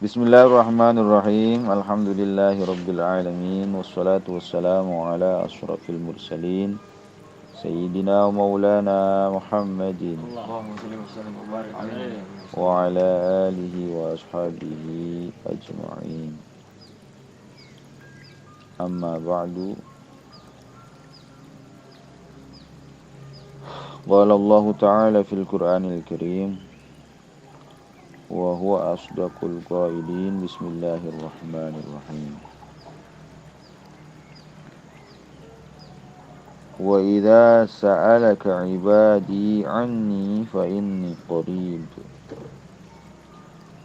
Bismillahirrahmanirrahim. Alhamdulillahirabbil alamin wassalatu wassalamu ala asyrafil mursalin sayyidina wa maulana Muhammadin Allahumma shalli wa sallim wa barik alaihi wa ala alihi wa ashabihi ajma'in. Amma ba'du. Qala Allah ta'ala fil Qur'anil Karim wa huwa asdaqul qailin. Bismillahirrahmanirrahim. Wa idza sa'alaka 'ibadi 'anni fa inni qarib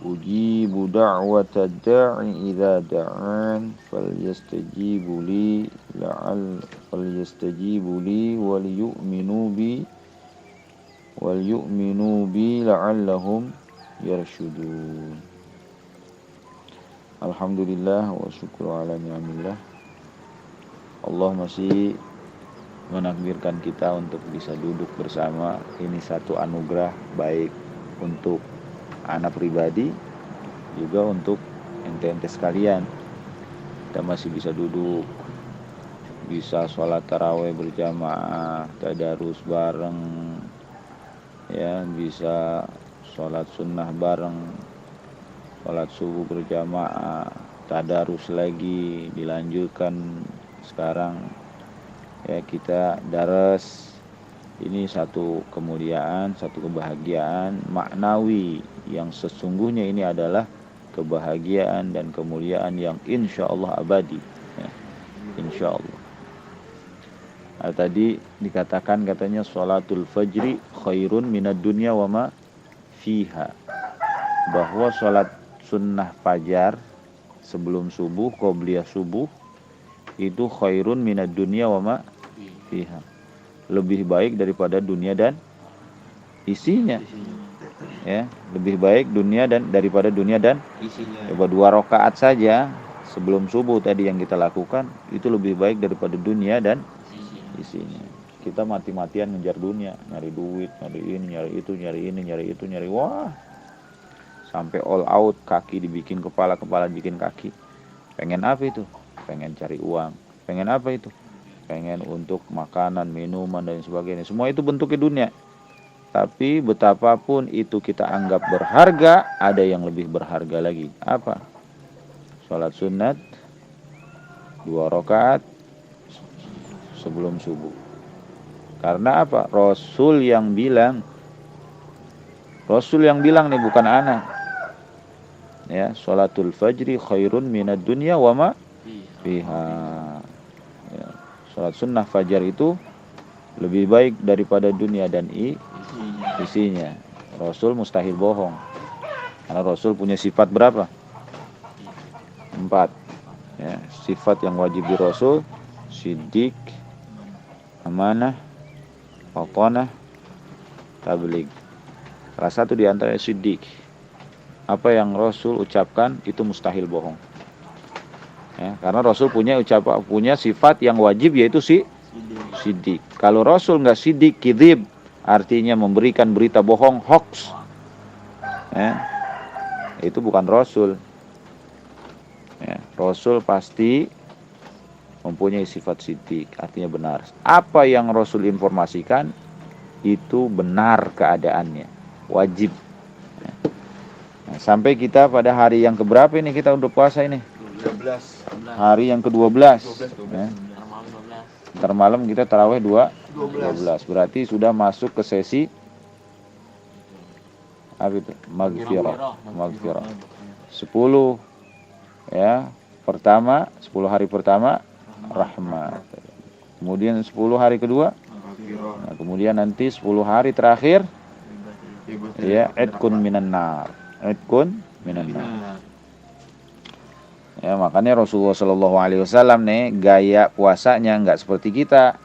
ujibu da'wata da'i idza da'an falyastajibu li wal yu'minu bi la'allahum yarshudun. Alhamdulillah wa syukru ala ni'amillah. Allah masih menakdirkan kita untuk bisa duduk bersama. Ini satu anugerah baik untuk anak pribadi, juga untuk ente-ente sekalian. Kita masih bisa duduk, bisa sholat tarawih berjamaah, tadarus bareng, ya, bisa sholat sunnah bareng, sholat subuh berjamaah, tadarus lagi dilanjutkan sekarang, ya, kita daras. Ini satu kemuliaan, satu kebahagiaan maknawi yang sesungguhnya ini adalah kebahagiaan dan kemuliaan yang insya Allah abadi, ya, insya Allah. Nah, tadi dikatakan katanya sholatul fajri khairun minad dunya wa ma fiha, bahwa sholat sunnah fajar sebelum subuh, qobliyah subuh, itu khairun minad dunya wa ma fiha, lebih baik daripada dunia dan isinya, ya, lebih baik dunia dan daripada dunia dan isinya. Coba 2 rakaat saja sebelum subuh tadi yang kita lakukan itu lebih baik daripada dunia dan isinya. Kita mati-matian ngejar dunia, nyari duit, nyari ini, nyari itu, nyari ini, nyari itu, nyari, wah, sampai all out, kaki dibikin kepala, kepala dibikin kaki. Pengen apa itu? Pengen cari uang. Pengen apa itu? Pengen untuk makanan, minuman, dan sebagainya. Semua itu bentuknya dunia. Tapi betapapun itu kita anggap berharga, ada yang lebih berharga lagi. Apa? Sholat sunat 2 rakaat sebelum subuh. Karena apa? Rasul yang bilang nih, bukan anak. Ya, sholatul fajri khairun minad dunya wa ma fiha. Ya, sholat sunnah fajar itu lebih baik daripada dunia dan isinya. Rasul mustahil bohong. Karena Rasul punya sifat berapa? 4. Ya, sifat yang wajib di Rasul: siddiq, amanah, fatanah, tabligh. Salah satu di antara siddiq. Apa yang Rasul ucapkan itu mustahil bohong. Ya, karena Rasul punya sifat yang wajib, yaitu siddiq. Kalau Rasul nggak siddiq, kidhib, artinya memberikan berita bohong, hoax, ya, itu bukan Rasul. Ya, Rasul pasti mempunyai sifat siddiq, artinya benar. Apa yang Rasul informasikan itu benar keadaannya, wajib. Ya. Nah, sampai kita pada hari yang keberapa ini kita udah puasa ini? 12. Hari yang ke-12. Ya. Ntar malam kita tarawih 12. Berarti sudah masuk ke sesi apa itu? Maghfirah. 10, ya, pertama, 10 hari pertama rahmat. Kemudian 10 hari kedua. Nah, kemudian nanti 10 hari terakhir, ya, idkun minan nar. Ya, makanya Rasulullah SAW nih gaya puasanya nggak seperti kita.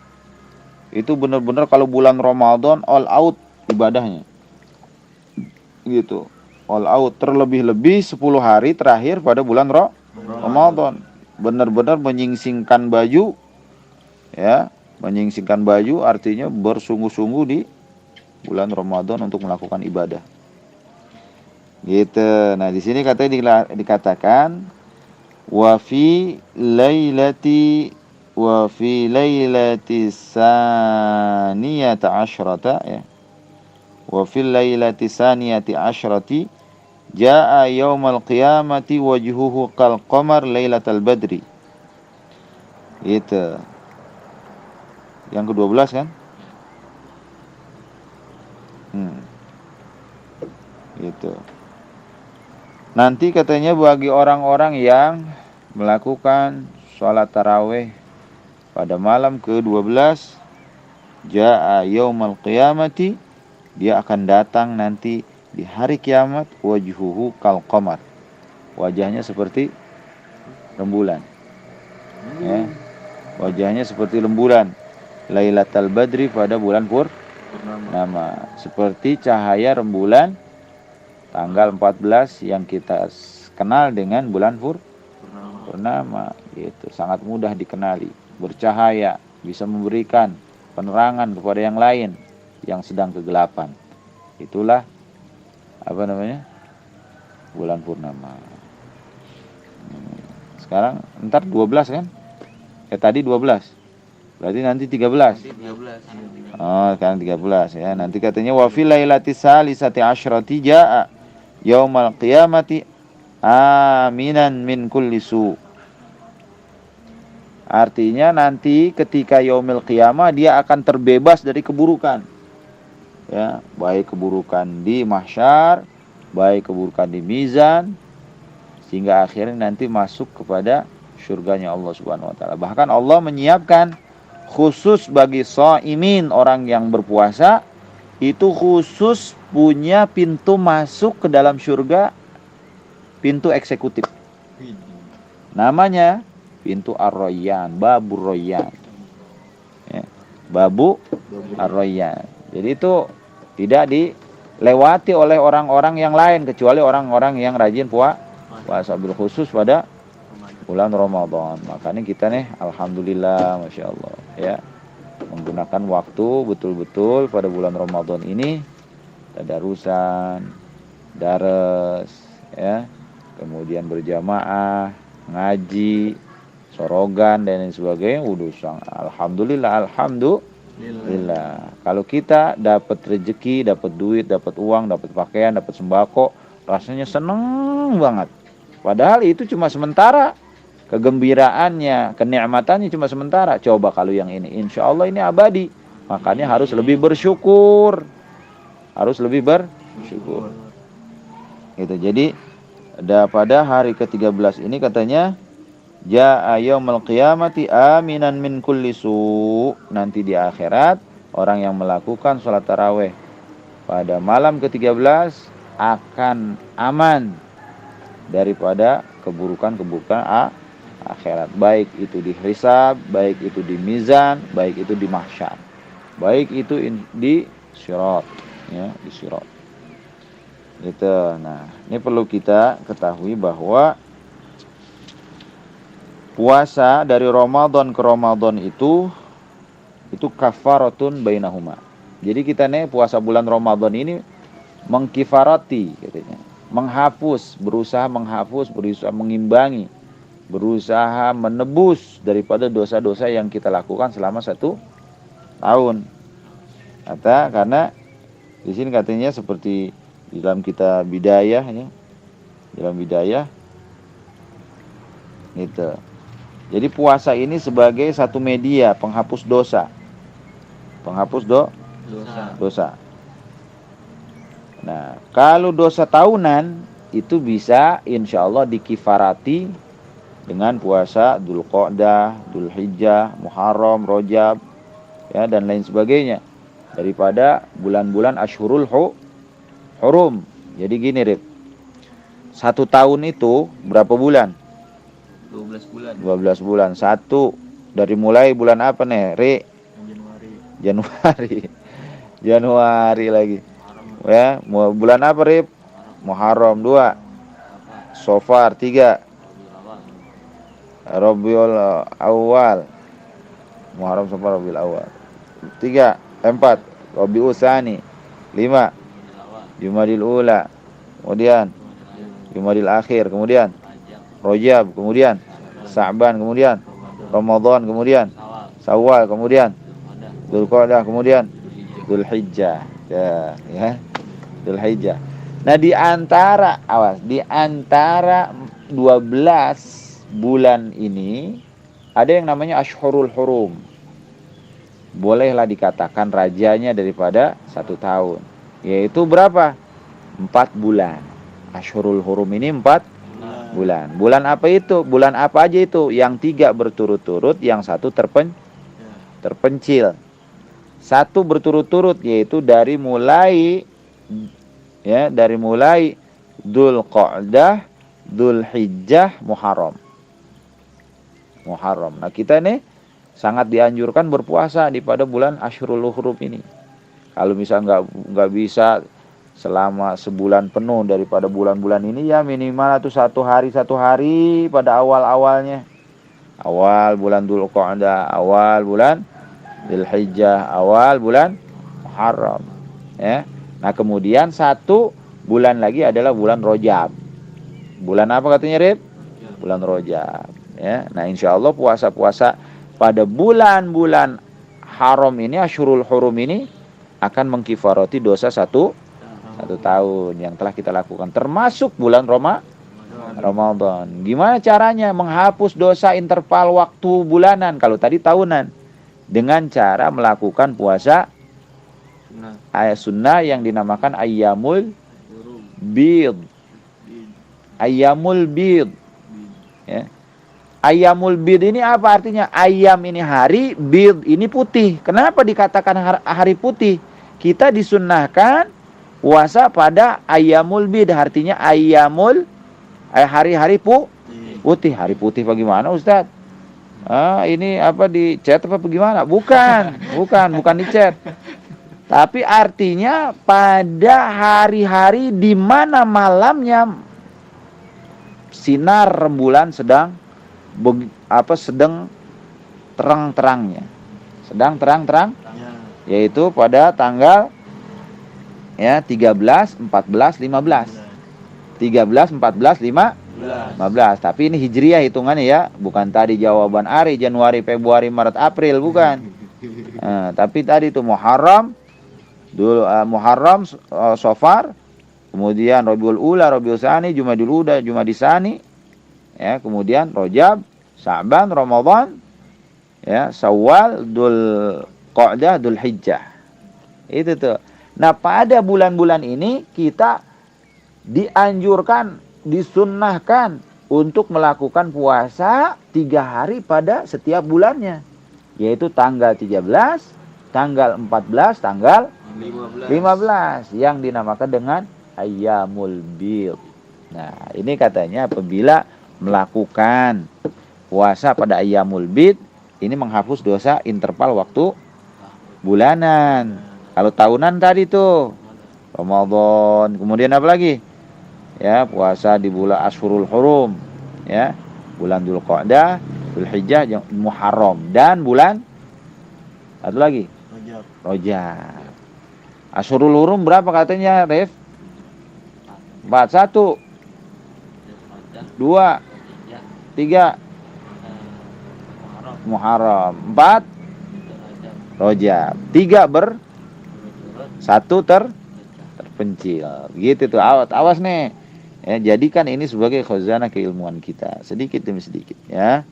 Itu benar-benar kalau bulan Ramadan all out ibadahnya, gitu, all out. Terlebih-lebih 10 hari terakhir pada bulan Ramadan, benar-benar menyingsingkan baju, ya, menyingsingkan baju artinya bersungguh-sungguh di bulan Ramadan untuk melakukan ibadah. Gitu. Nah, di sini katanya dikatakan wa fi lailati saniyata asyrata ya. Wa fil lailati saniyati asyrati jaa yaumal qiyamati wajhuhu kal qamar lailatal badri. Gitu. Yang ke-12 kan? Gitu. Nanti katanya bagi orang-orang yang melakukan sholat tarawih pada malam ke-12, jaa yaumal qiyamati, dia akan datang nanti di hari kiamat, wajhuhu kal qamar, wajahnya seperti rembulan ya. Wajahnya seperti rembulan lailatal badri, pada bulan purnama, seperti cahaya rembulan tanggal 14 yang kita kenal dengan bulan purnama. Gitu. Sangat mudah dikenali, bercahaya, bisa memberikan penerangan kepada yang lain yang sedang kegelapan. Itulah apa namanya? Bulan purnama. Sekarang ntar 12 kan? Tadi 12. Berarti nanti 13. Oh, sekarang 13 ya. Nanti katanya wa fil lailati salisati asyrati jaa yaumal qiyamati aminan min kulli su. Artinya nanti ketika yaumil qiyamah dia akan terbebas dari keburukan. Ya, baik keburukan di mahsyar, baik keburukan di mizan, sehingga akhirnya nanti masuk kepada surganya Allah Subhanahu wa taala. Bahkan Allah menyiapkan khusus bagi shaimin, orang yang berpuasa itu khusus punya pintu masuk ke dalam surga, pintu eksekutif. Namanya pintu Ar-Rayyan, Babur Rayyan. Ya, Babu Ar-Rayyan. Jadi itu tidak dilewati oleh orang-orang yang lain kecuali orang-orang yang rajin puasa, bil khusus pada bulan Ramadan. Makanya kita nih alhamdulillah, masya Allah ya, menggunakan waktu betul-betul pada bulan Ramadan ini, tadarusan, dares ya, kemudian berjamaah, ngaji, sorogan dan lain sebagainya. Alhamdulillah. Kalau kita dapat rezeki, dapat duit, dapat uang, dapat pakaian, dapat sembako, rasanya seneng banget. Padahal itu cuma sementara. Kegembiraannya, kenikmatannya cuma sementara. Coba kalau yang ini, insya Allah ini abadi. Makanya harus lebih bersyukur. Gitu. Jadi pada hari ke-13 ini katanya jaa yaumul qiyamati aminan min kulli su. Nanti di akhirat orang yang melakukan sholat tarawih pada malam ke-13 akan aman daripada keburukan-keburukan akhirat, baik itu di hisab, baik itu di mizan, baik itu di mahsyar, baik itu di sirat ya, di sirat. Gitu. Nah, ini perlu kita ketahui bahwa puasa dari Ramadan ke Ramadan itu kafaratun bainahuma. Jadi kita nih puasa bulan Ramadan ini mengkifarati katanya, berusaha mengimbangi, berusaha menebus daripada dosa-dosa yang kita lakukan selama 1 tahun. Karena di sini katanya seperti di dalam kitab Bidayah ya, dalam Bidayah gitu. Jadi puasa ini sebagai satu media penghapus dosa. Dosa. Nah, kalau dosa tahunan itu bisa insya Allah dikifarati dengan puasa Dzulqa'dah, Dzulhijjah, Muharram, Rajab ya, dan lain sebagainya daripada bulan-bulan Ashhurul Hurum. Jadi gini, Rip. 1 tahun itu berapa bulan? 12 bulan. 12 bulan. 1 dari mulai bulan apa nih, Ri? Januari lagi. Ya, bulan apa, Rip? Muharram. 2. Safar. 3. Rabiul Awal. Muharram, Safar, Rabiul Awal. 4. Rabiul Tsani. 5. Jumadil Ula. kemudian Jumadil Akhir, kemudian Rajab, kemudian Sa'ban, kemudian Ramadan, kemudian Syawal, kemudian Dzulqa'dah, kemudian Dzulhijjah. Ya, Dzulhijjah. Nah, di antara 12 bulan ini ada yang namanya Ashhurul Hurum. Bolehlah dikatakan rajanya daripada 1 tahun. Yaitu berapa? 4 bulan. Ashhurul Hurum ini 4 bulan. Bulan apa itu? Bulan apa aja itu? Yang 3 berturut-turut, yang 1 terpencil. 1 berturut-turut, yaitu dari mulai Dzulqa'dah, Dzulhijjah, Muharram. Nah, kita nih sangat dianjurkan berpuasa di pada bulan Ashhurul Hurum ini. Kalau misalnya nggak bisa selama sebulan penuh daripada bulan-bulan ini, ya minimal itu satu hari pada awalnya. Awal bulan Dzulqa'dah, awal bulan Dzulhijjah, awal bulan Muharram. Ya. Nah, kemudian 1 bulan lagi adalah bulan Rajab. Bulan apa katanya, Rib? Bulan Rajab. Ya. Nah, insya Allah puasa-puasa pada bulan-bulan haram ini, Ashhurul Hurum ini, akan mengkifarati dosa 1 tahun yang telah kita lakukan, termasuk bulan Ramadan. Gimana caranya menghapus dosa interval waktu bulanan? Kalau tadi tahunan, dengan cara melakukan puasa ayat sunnah yang dinamakan Ayyamul Bid. Ayyamul Bid. Ya. Ayyamul Bid ini apa artinya? Ayyam ini hari, Bid ini putih. Kenapa dikatakan hari putih? Kita disunnahkan puasa pada Ayyamul Bid, artinya hari-hari putih. Hari putih bagaimana, Ustaz? Ini apa, di chat apa bagaimana? Bukan di chat. Tapi artinya pada hari-hari di mana malamnya sinar rembulan sedang terang-terangnya. Sedang terang-terang, yaitu pada tanggal 13, 14, 15. 13, 14, 15. Tapi ini hijriyah hitungannya ya, bukan tadi jawaban Ari, Januari, Februari, Maret, April, bukan. Tapi tadi itu Muharram, Safar, kemudian Rabiul Ula, Rabiul Tsani, Jumadil Ula, Jumadil Tsani, ya, kemudian Rajab, Sa'ban, Ramadan, ya, Syawal, Dzulqa'dah, Dzulhijjah. Itu tuh. Nah, pada bulan-bulan ini kita dianjurkan, disunnahkan untuk melakukan puasa 3 hari pada setiap bulannya, yaitu tanggal 13, tanggal 14, tanggal 15 yang dinamakan dengan Ayyamul Bid. Nah, ini katanya apabila melakukan puasa pada Ayyamul Bid, ini menghapus dosa interval waktu bulanan. Kalau tahunan tadi tuh Ramadan, kemudian apa lagi? Ya, puasa di bulan Ashhurul Hurum, ya, bulan Dzulqa'dah, Dzulhijjah, Muharram, dan bulan satu lagi Rajab. Ashhurul Hurum berapa katanya, Rif? 4, 1, 2, 3 Muharram, 4 Rajab, 3 1 terpencil. Gitu tuh, awas nih. Ya, jadikan ini sebagai khazanah keilmuan kita, sedikit demi sedikit, ya.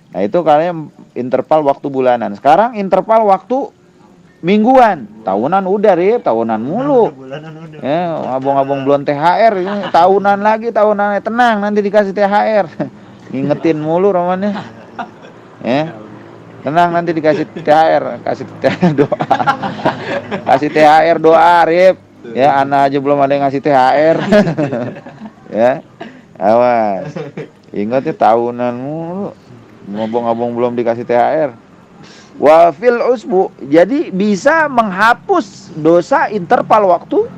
Nah, itu kalian interval waktu bulanan. Sekarang interval waktu mingguan. Tahunan udah, Rip, tahunan mulu. Ya, abang-abang belum THR, ini tahunan lagi, tahunan. Tenang, nanti dikasih THR. Ngingetin mulu romannya. Ya. Tenang, nanti dikasih THR, kasih THR doa. Kasih THR doa, Rip. Ya, anak aja belum ada yang ngasih THR. Ya. Awas. Ingatnya tahunan mulu. Ngobong-ngobong belum dikasih THR. Wa fil usbu, jadi bisa menghapus dosa interval waktu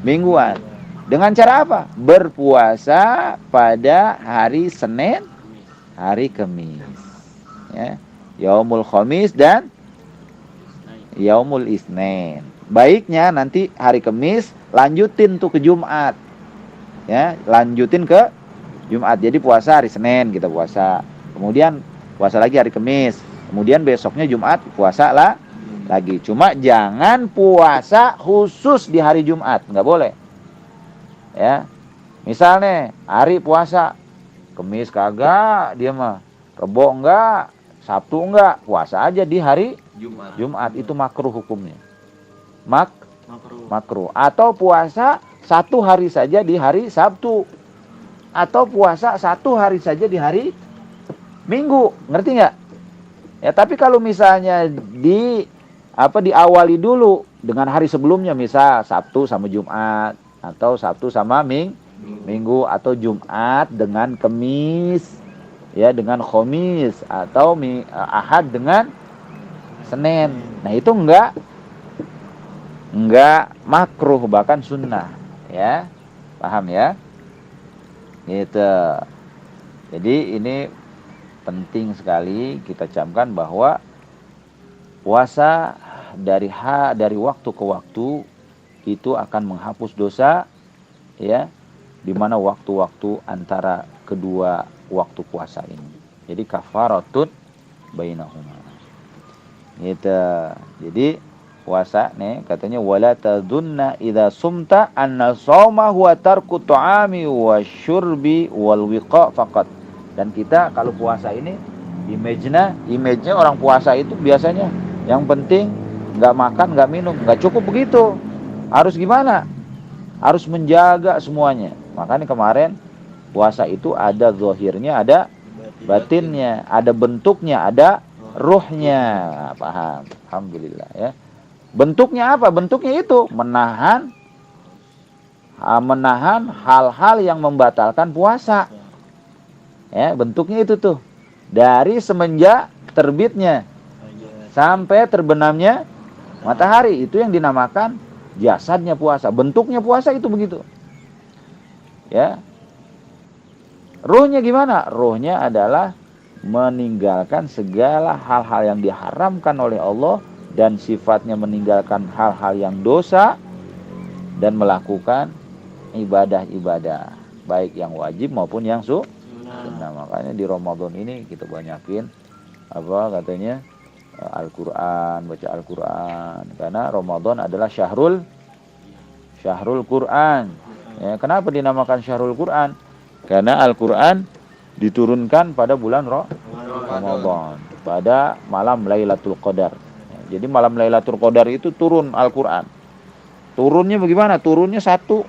mingguan. Dengan cara apa? Berpuasa pada hari Senin, hari Kamis. Ya. Yaumul Khamis dan Yaumul Isnin. Baiknya nanti hari Kamis lanjutin tuh ke Jumat. ya, lanjutin ke Jumat. Jadi puasa hari Senin kita puasa, kemudian puasa lagi hari Kamis, kemudian besoknya Jumat puasa lah lagi. Cuma jangan puasa khusus di hari Jumat, nggak boleh. Ya, misalnya hari puasa Kamis kagak dia mah, Rebo enggak, Sabtu enggak, puasa aja di hari Jumat itu makruh hukumnya. Makruh. Atau puasa satu hari saja di hari Sabtu, atau puasa satu hari saja di hari Minggu, ngerti nggak? Ya, tapi kalau misalnya diawali dulu dengan hari sebelumnya, misal Sabtu sama Jumat, atau Sabtu sama Minggu, atau Jumat dengan Kamis, ya dengan Khamis, atau Ahad dengan Senin. Nah itu enggak makruh, bahkan sunnah, ya. Paham ya? Gitu. Jadi ini penting sekali kita camkan bahwa puasa dari waktu ke waktu itu akan menghapus dosa, ya, di mana waktu-waktu antara kedua waktu puasa ini. Jadi kafaratun bainahuma. Gitu. Jadi puasa nih katanya wala tadunna idza sumta anna shauma huwa tarku ta'ami wasyurbi wal wiqa faqat. Dan kita kalau puasa ini image-nya orang puasa itu biasanya yang penting nggak makan, nggak minum, nggak cukup begitu. Harus gimana? Harus menjaga semuanya. Makanya kemarin puasa itu ada zahirnya, ada batinnya, ada bentuknya, ada ruhnya. Paham? Alhamdulillah ya. Bentuknya apa? Bentuknya itu menahan hal-hal yang membatalkan puasa. Ya, bentuknya itu tuh. Dari semenjak terbitnya sampai terbenamnya matahari, itu yang dinamakan jasadnya puasa. Bentuknya puasa itu begitu. Ya. Ruhnya gimana? Ruhnya adalah meninggalkan segala hal-hal yang diharamkan oleh Allah dan sifatnya meninggalkan hal-hal yang dosa dan melakukan ibadah-ibadah baik yang wajib maupun yang sunnah. Makanya di Ramadan ini kita banyakin Al-Quran, baca Al-Quran, karena Ramadan adalah syahrul Quran. Ya, kenapa dinamakan syahrul Quran? Karena Al-Quran diturunkan pada bulan Ramadan, pada malam Lailatul Qadar. Ya, jadi malam Lailatul Qadar itu turun Al-Quran. Turunnya bagaimana? Turunnya satu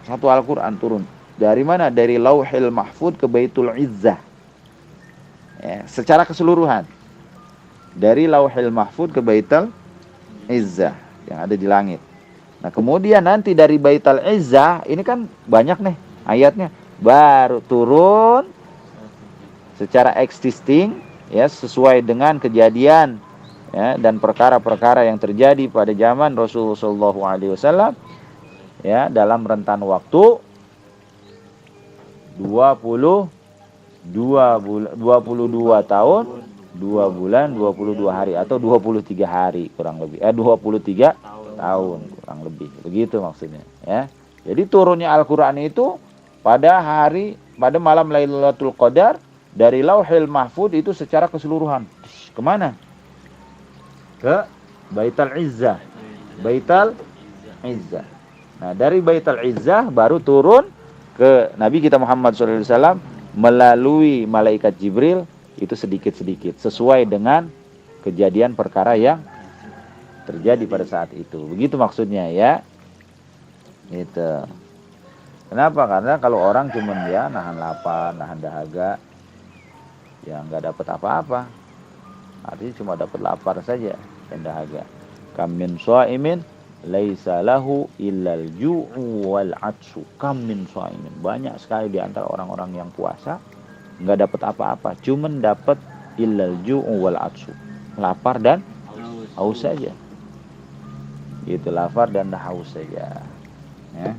Al-Quran turun. Dari mana? Dari Lauhil Mahfud ke Baitul Izzah. Ya, secara keseluruhan. Dari Lauhil Mahfud ke Baitul Izzah yang ada di langit. Nah, kemudian nanti dari Baitul Izzah, ini kan banyak nih ayatnya, baru turun secara existing, ya, sesuai dengan kejadian, ya, dan perkara-perkara yang terjadi pada zaman Rasulullah SAW, ya, dalam rentan waktu 22 tahun, 2 bulan, 22 hari atau 23 hari kurang lebih. 23 tahun kurang lebih. Begitu maksudnya, ya. Jadi turunnya Al-Qur'an itu pada malam Lailatul Qadar dari Lauhil Mahfud itu secara keseluruhan. Kemana? Ke Baitul Izzah. Baitul Izzah. Nah, dari Baitul Izzah baru turun ke Nabi kita Muhammad SAW melalui malaikat Jibril itu sedikit-sedikit sesuai dengan kejadian perkara yang terjadi pada saat itu. Begitu maksudnya, ya. Gitu. Kenapa? Karena kalau orang cuman ya nahan lapar, nahan dahaga, ya nggak dapat apa-apa. Artinya cuma dapat lapar saja dan dahaga. Kam min shaimin laisa lahu illal ju'u wal 'atshu. Kam min shaimin. Banyak sekali di antara orang-orang yang puasa nggak dapat apa-apa, cuman dapat illal ju'u wal 'atshu. Lapar dan haus saja. Itu lapar dan haus saja. Ya.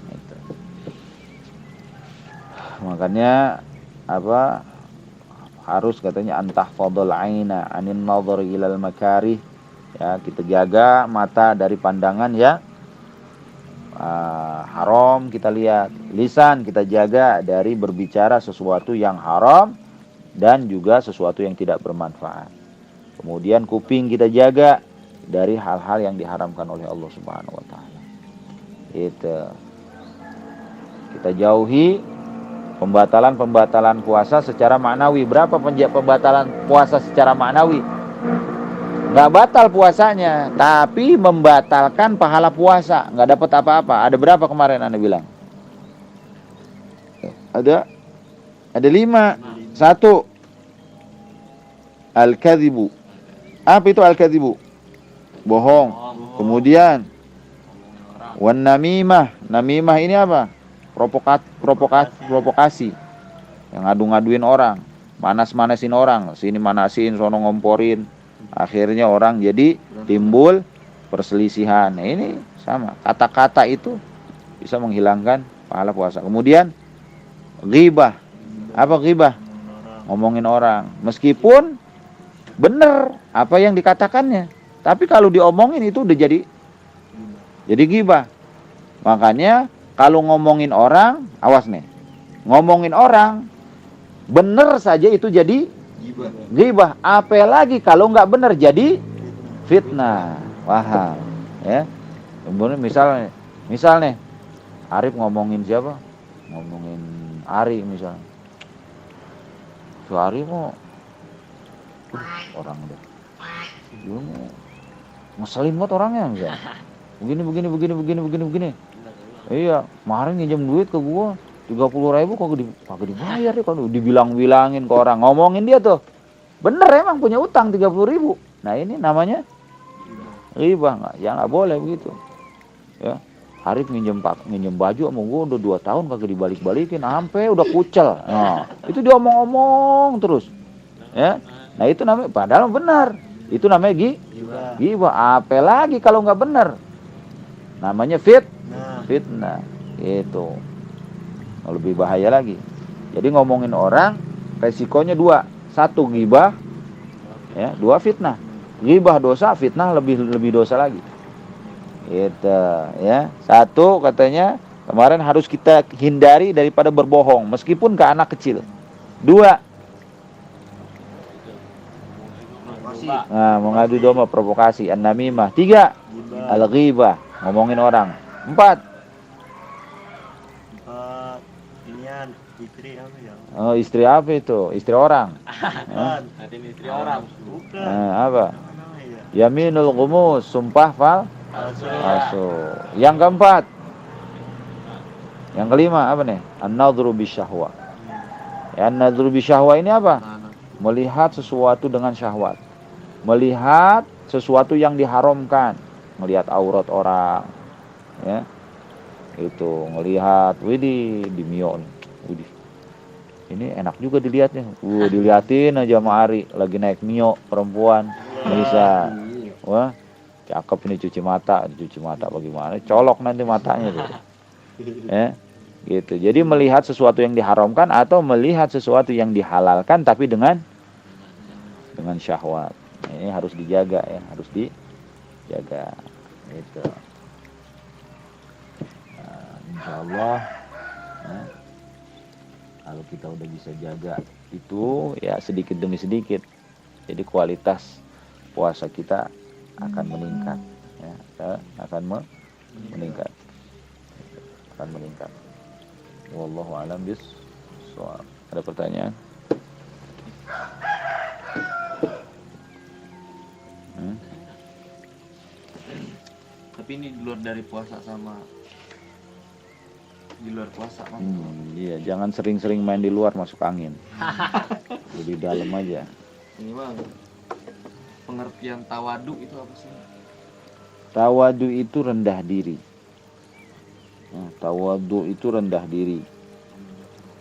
Itu. Makanya harus katanya antahfadul aina anin nadhar ilal makarih. Ya, kita jaga mata dari pandangan ya haram kita lihat. Lisan kita jaga dari berbicara sesuatu yang haram dan juga sesuatu yang tidak bermanfaat. Kemudian kuping kita jaga dari hal-hal yang diharamkan oleh Allah Subhanahu wa taala. Itu. Kita jauhi pembatalan-pembatalan puasa secara maknawi. Berapa pembatalan puasa secara maknawi? Nggak batal puasanya, tapi membatalkan pahala puasa. Nggak dapat apa-apa. Ada berapa kemarin Anda bilang? Ada 5. 1. Al-kadhibu. Apa itu al-kadhibu? Bohong. Kemudian wan namimah. Namimah ini apa? Provokasi. Yang ngadu-ngaduin orang, manas-manasin orang, sini manasin, sono ngomporin. Akhirnya orang jadi timbul perselisihan. Nah, ini sama. Kata-kata itu bisa menghilangkan pahala puasa. Kemudian ghibah. Apa ghibah? Ngomongin orang. Meskipun benar apa yang dikatakannya, tapi kalau diomongin itu udah jadi ghibah. Makanya kalau ngomongin orang, awas nih. Ngomongin orang benar saja itu jadi ghibah. Apalagi kalau nggak benar jadi fitnah. Paham? Ya. Kemudian misal nih, Arif ngomongin siapa? Ngomongin Ari misalnya. Si Ari mau orang deh. Dia mau ngeselin banget orangnya misalnya. Begini. Iya, kemarin nginjem duit ke gua 30.000 kagak dibayar ya, kalau dibilang-bilangin ke orang, ngomongin dia tuh. Bener emang punya utang 30.000. Nah, ini namanya ghibah. Nggak boleh begitu. Ya. Arif nginjem baju sama gua udah 2 tahun kagak dibalik-balikin, sampai udah kucel. Nah, itu diomong-omong terus. Ya. Nah, itu namanya padahal benar. Itu namanya ghibah. Apalagi kalau nggak benar. Namanya fitnah. Gitu. Lebih bahaya lagi. Jadi ngomongin orang resikonya 2. 1 ghibah, ya, 2 fitnah. Ghibah dosa, fitnah lebih dosa lagi. Gitu, ya. 1 katanya kemarin harus kita hindari daripada berbohong meskipun ke anak kecil. 2, mengadu domba, provokasi, an-namimah. 3, al-ghibah, ngomongin orang. 4, istri apa ya? Oh, istri apa itu? Istri orang. Istri orang. Apa? Yaminul ghumus, sumpah palsu. Yang keempat. Yang kelima apa nih? An-nadhru bisyahwa. Ya, an-nadhru bisyahwa ini apa? Melihat sesuatu dengan syahwat. Melihat sesuatu yang diharamkan, melihat aurat orang. Ya. Itu ngelihat, widih, di mio nih. Widih. Ini enak juga dilihatnya. Diliatin aja sama Ari lagi naik mio perempuan. Bisa. Wah, cakep ini cuci mata bagaimana? Colok nanti matanya tuh. Ya. Gitu. Jadi melihat sesuatu yang diharamkan atau melihat sesuatu yang dihalalkan tapi dengan syahwat. Ini harus dijaga ya, harus dijaga. Gitu. Nah, insyaallah ya, kalau kita udah bisa jaga itu ya sedikit demi sedikit, jadi kualitas puasa kita akan meningkat ya, meningkat. Wallahu a'lam bishawab. Ada pertanyaan? Tapi ini di luar dari puasa sama di luar puasa Mas. Iya, jangan sering-sering main di luar masuk angin. Jadi dalam aja. Ini Bang, pengertian tawadu itu apa sih? Tawadu itu rendah diri. Nah, tawadu itu rendah diri.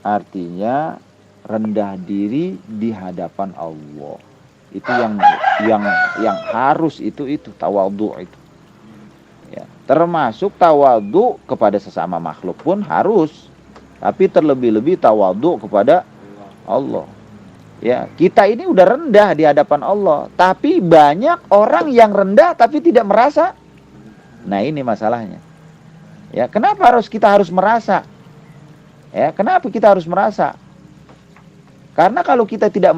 Artinya rendah diri di hadapan Allah. Itu yang harus itu tawadu itu. Ya, termasuk tawadu kepada sesama makhluk pun harus. Tapi terlebih-lebih tawadu kepada Allah. Ya, kita ini udah rendah di hadapan Allah, tapi banyak orang yang rendah tapi tidak merasa. Nah, ini masalahnya. Ya, kenapa kita harus merasa? Ya, kenapa kita harus merasa? Karena kalau kita tidak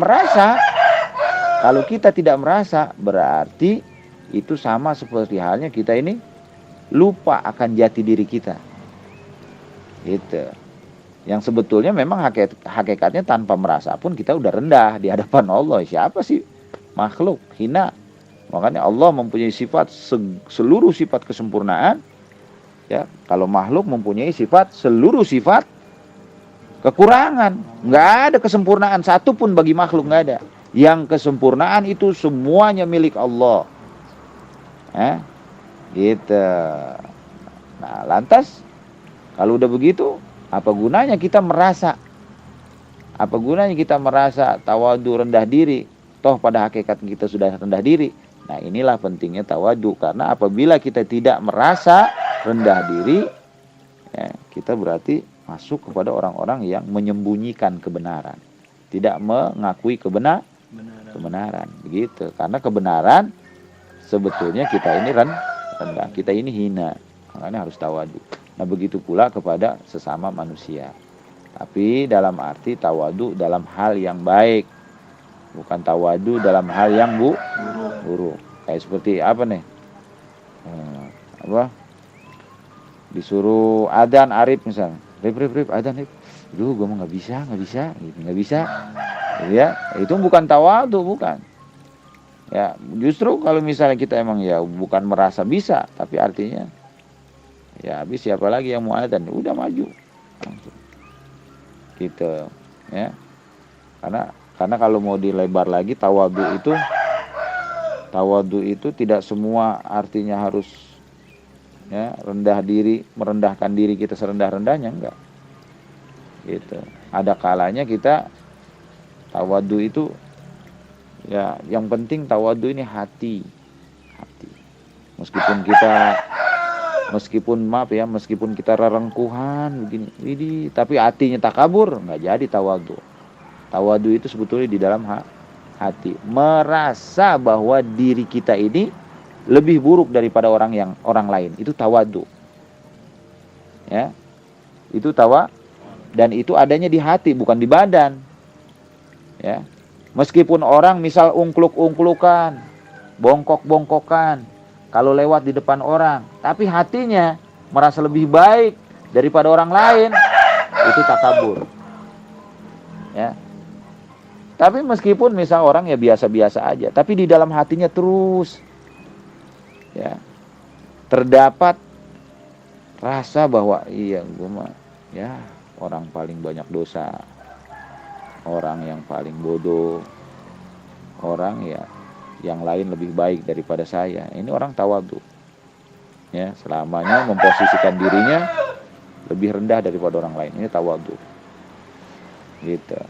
merasa, berarti itu sama seperti halnya kita ini lupa akan jati diri kita. Gitu. Yang sebetulnya memang hakikatnya tanpa merasa pun kita udah rendah di hadapan Allah. Siapa sih makhluk hina? Makanya Allah mempunyai sifat seluruh sifat kesempurnaan. Ya, kalau makhluk mempunyai seluruh sifat kekurangan. Nggak ada kesempurnaan satu pun bagi makhluk, nggak ada. Yang kesempurnaan itu semuanya milik Allah. Gitu. Nah, lantas kalau udah begitu, apa gunanya kita merasa? Apa gunanya kita merasa tawadu, rendah diri? Toh pada hakikat kita sudah rendah diri. Nah, inilah pentingnya tawadu. Karena apabila kita tidak merasa rendah diri, ya, kita berarti masuk kepada orang-orang yang menyembunyikan kebenaran, tidak mengakui kebenaran. Begitu. Karena kebenaran sebetulnya kita ini rendah, kita ini hina. Makanya harus tawadu. Nah, begitu pula kepada sesama manusia. Tapi dalam arti tawadu dalam hal yang baik, bukan tawadu dalam hal yang buruk. Kayak seperti apa nih? Disuruh adzan Arif misalnya. Rip adzan Rip. Duh, gue mau nggak bisa. Ya, itu bukan tawadu, bukan. Ya, justru kalau misalnya kita emang ya bukan merasa bisa, tapi artinya ya habis siapa lagi yang mau adzan? Udah maju. Langsung. Gitu, ya. Karena kalau mau dilebar lagi tawadu itu tidak semua artinya harus ya rendah diri, merendahkan diri kita serendah-rendahnya, enggak. Gitu. Ada kalanya kita tawadu itu ya yang penting tawadu ini hati. Meskipun kita rerengkuhan begini, tapi hatinya takabur, nggak jadi tawadu. Tawadu itu sebetulnya di dalam hati, merasa bahwa diri kita ini lebih buruk daripada orang lain, itu tawadu. Ya, itu dan itu adanya di hati, bukan di badan. Ya, meskipun orang misal ungkluk-ungklukan, bongkok-bongkokan, kalau lewat di depan orang, tapi hatinya merasa lebih baik daripada orang lain, itu takabur. Ya. Tapi meskipun misal orang ya biasa-biasa aja, tapi di dalam hatinya terus ya terdapat rasa bahwa iya gue mah ya orang paling banyak dosa, orang yang paling bodoh, orang ya yang lain lebih baik daripada saya. Ini orang tawadu. Ya, selamanya memposisikan dirinya lebih rendah daripada orang lain. Ini tawadu. Gitu.